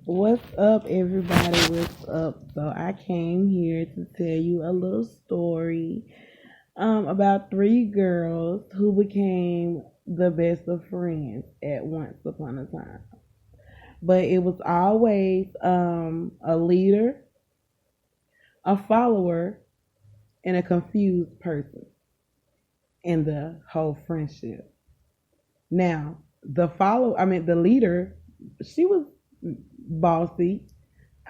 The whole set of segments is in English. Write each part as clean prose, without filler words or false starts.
What's up, everybody? What's up? So I came here to tell you a little story about three girls who became the best of friends at once upon a time. But it was always a leader, a follower, and a confused person in the whole friendship. Now, the leader, she was bossy.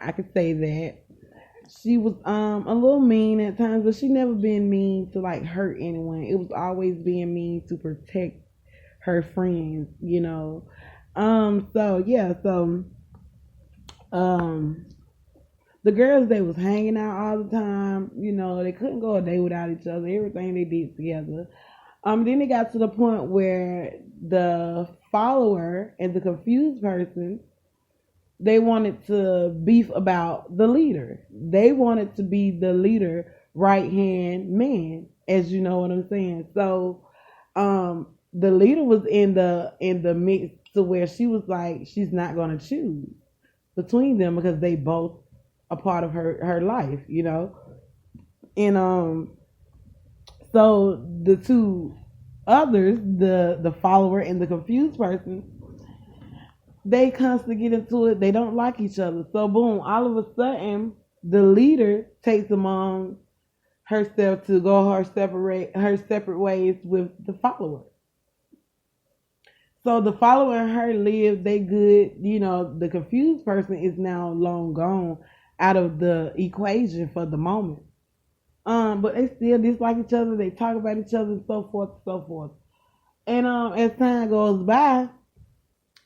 I could say that. She was a little mean at times, but she never been mean to like hurt anyone. It was always being mean to protect her friends. So the girls, they was hanging out all the time. They couldn't go a day without each other. Everything they did together. Then it got to the point where the follower and the confused person, they wanted to beef about the leader. They wanted to be the leader right hand man, as you know what I'm saying. So the leader was in the mix to where she was like, she's not gonna choose between them because they both a part of her life. And so the two others, the follower and the confused person, they constantly get into it. They don't like each other. So boom, all of a sudden, the leader takes among herself to go her separate ways with the follower. So the follower and her live they good. The confused person is now long gone out of the equation for the moment. But they still dislike each other. They talk about each other and so forth and so forth. And as time goes by,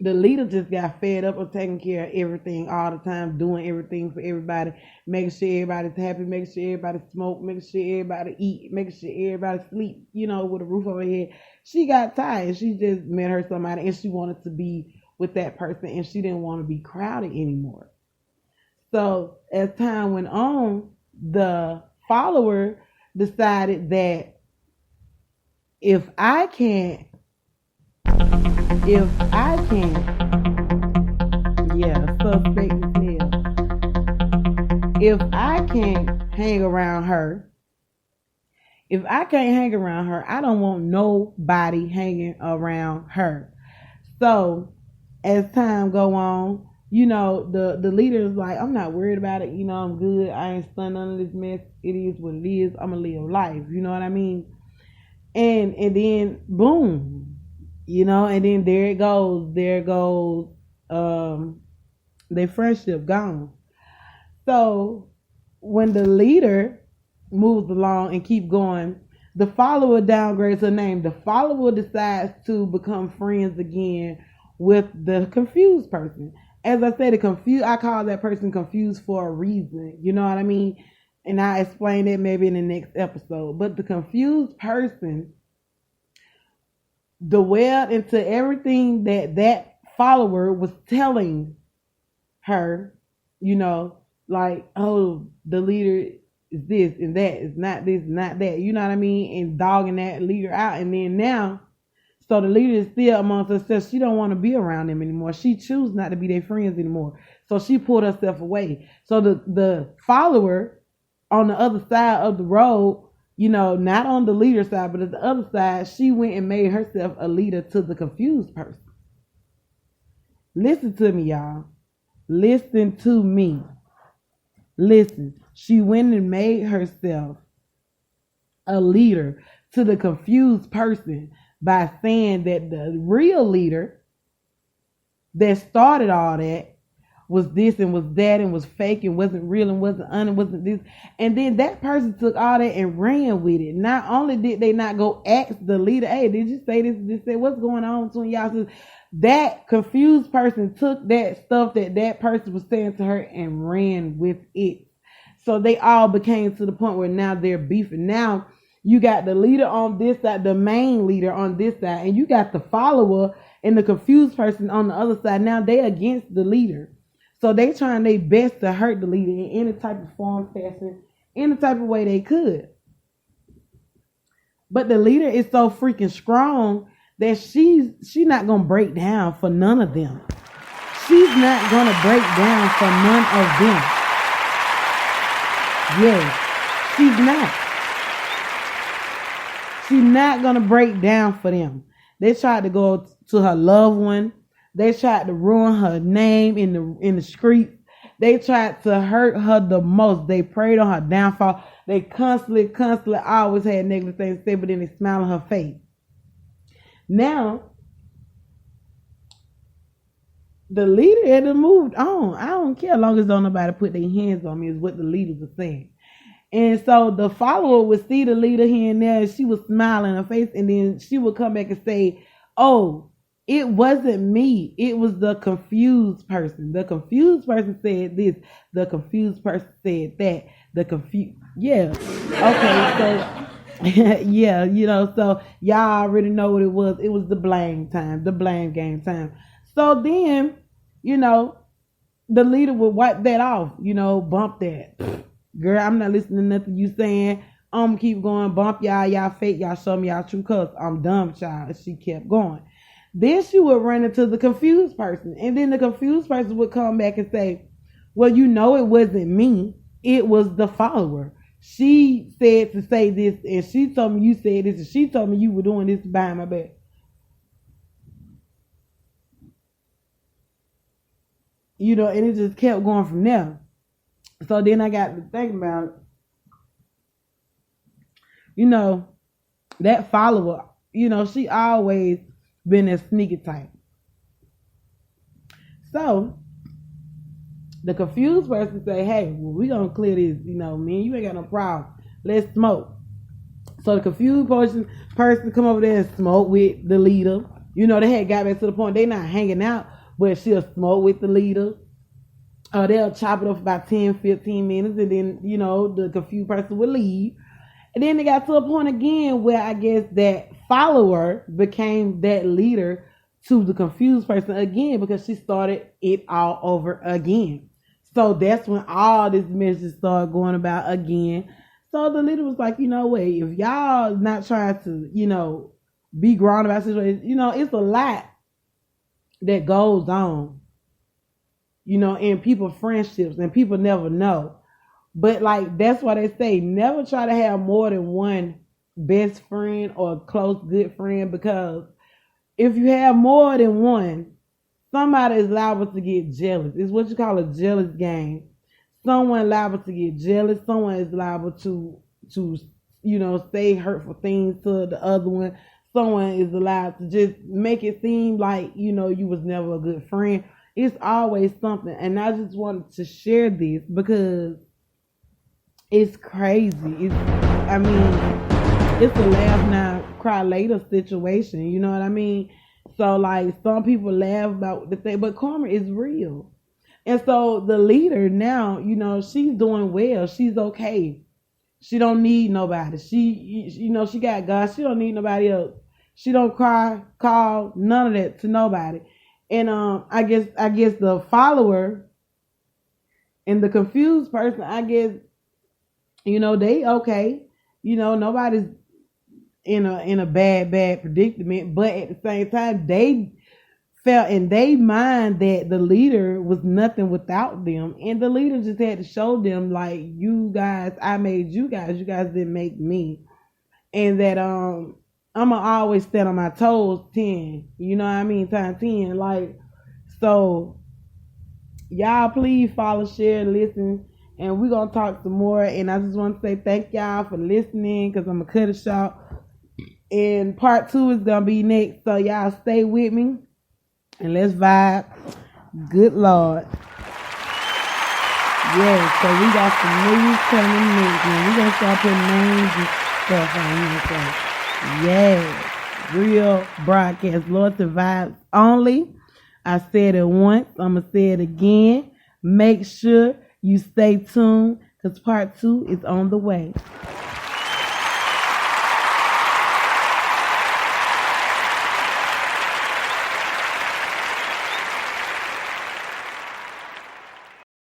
the leader just got fed up of taking care of everything all the time, doing everything for everybody, making sure everybody's happy, making sure everybody smoke, making sure everybody eat, making sure everybody sleep, with a roof over her head. She got tired. She just met her somebody and she wanted to be with that person and she didn't want to be crowded anymore. So as time went on, the follower decided that if I can't, suspect as hell. If I can't hang around her, I don't want nobody hanging around her. So as time go on, the leader is like, I'm not worried about it. I'm good. I ain't stunned none of this mess. It is what it is. I'm gonna live life. You know what I mean? And then boom, and then there it goes. There goes their friendship gone. So when the leader moves along and keep going, the follower downgrades her name. The follower decides to become friends again with the confused person. As I said, I call that person confused for a reason. You know what I mean? And I'll explain that maybe in the next episode. But the confused person dwelled into everything that follower was telling her, like, oh, the leader is this and that, is not this, not that, you know what I mean? And dogging that leader out. And then now, so the leader is still amongst herself. She don't want to be around them anymore. She chooses not to be their friends anymore. So she pulled herself away. So the follower on the other side of the road, not on the leader side, but at the other side, she went and made herself a leader to the confused person. Listen to me, y'all. Listen to me. Listen. She went and made herself a leader to the confused person by saying that the real leader that started all that was this and was that and was fake and wasn't real and wasn't and wasn't this. And then that person took all that and ran with it. Not only did they not go ask the leader, hey, did you say this, say what's going on between y'all? So that confused person took that stuff that person was saying to her and ran with it. So they all became to the point where now they're beefing. Now you got the leader on this side, the main leader on this side, and you got the follower and the confused person on the other side. Now they against the leader. So they trying their best to hurt the leader in any type of form, fashion, any type of way they could. But the leader is so freaking strong that she's not gonna break down for none of them. She's she's not gonna break down for none of them. Yes, she's not. She's not gonna break down for them. They tried to go to her loved one. They tried to ruin her name in the streets. They tried to hurt her the most. They preyed on her downfall. They constantly always had negative things to say, but then they smile on her face. Now, the leader had moved on. I don't care as long as don't nobody put their hands on me, is what the leaders were saying. And so the follower would see the leader here and there, and she would smile in her face, and then she would come back and say, "Oh, it wasn't me. It was the confused person. The confused person said this. The confused person said that. Yeah. Okay, so yeah, so y'all already know what it was. It was the blame time, the blame game time. So then, the leader would wipe that off, bump that. Girl, I'm not listening to nothing you saying. I'm gonna keep going, bump y'all fake, y'all show me y'all true colors. I'm done with y'all. And she kept going. Then she would run into the confused person. And then the confused person would come back and say, "Well, it wasn't me. It was the follower. She said to say this, and she told me you said this, and she told me you were doing this behind my back." And it just kept going from there. So then I got to think about it. That follower, she always been a sneaky type. So the confused person say, "Hey, well, we gonna clear this, me and you ain't got no problem. Let's smoke." So the confused person come over there and smoke with the leader. They had got back to the point they not hanging out, but she'll smoke with the leader. They'll chop it up for about 10, 15 minutes, and then, the confused person will leave. And then they got to a point again where I guess that follower became that leader to the confused person again, because she started it all over again. So that's when all this message started going about again. So the leader was like, wait, if y'all not trying to, be grown about situations, it's a lot that goes on, in people's friendships, and people never know. But that's why they say never try to have more than one best friend or close good friend, because if you have more than one, somebody is liable to get jealous. It's what you call a jealous game. Someone liable to get jealous. Someone is liable to say hurtful things to the other one. Someone is allowed to just make it seem like, you was never a good friend. It's always something. And I just wanted to share this because it's crazy. It's a laugh now, cry later situation. You know what I mean? So some people laugh about the thing, but karma is real. And so the leader now, she's doing well. She's okay. She don't need nobody. She got God. She don't need nobody else. She don't call none of that to nobody. And I guess the follower and the confused person, I guess, they okay. Nobody's in a bad predicament, but at the same time, they felt in their mind that the leader was nothing without them, and the leader just had to show them, you guys, I made you guys didn't make me, and that I'ma always stand on my toes 10, times 10, so y'all please follow, share, listen, and we're gonna talk some more. And I just want to say thank y'all for listening, because I'm gonna cut it short, and part 2 is gonna be next, so y'all stay with me and let's vibe. Good Lord. Yeah, so we got some news coming next, and we're gonna start putting names and stuff on here. So, yeah, real broadcast, Lord and Vibes only. I said it once, I'm gonna say it again. Make sure you stay tuned, because part 2 is on the way.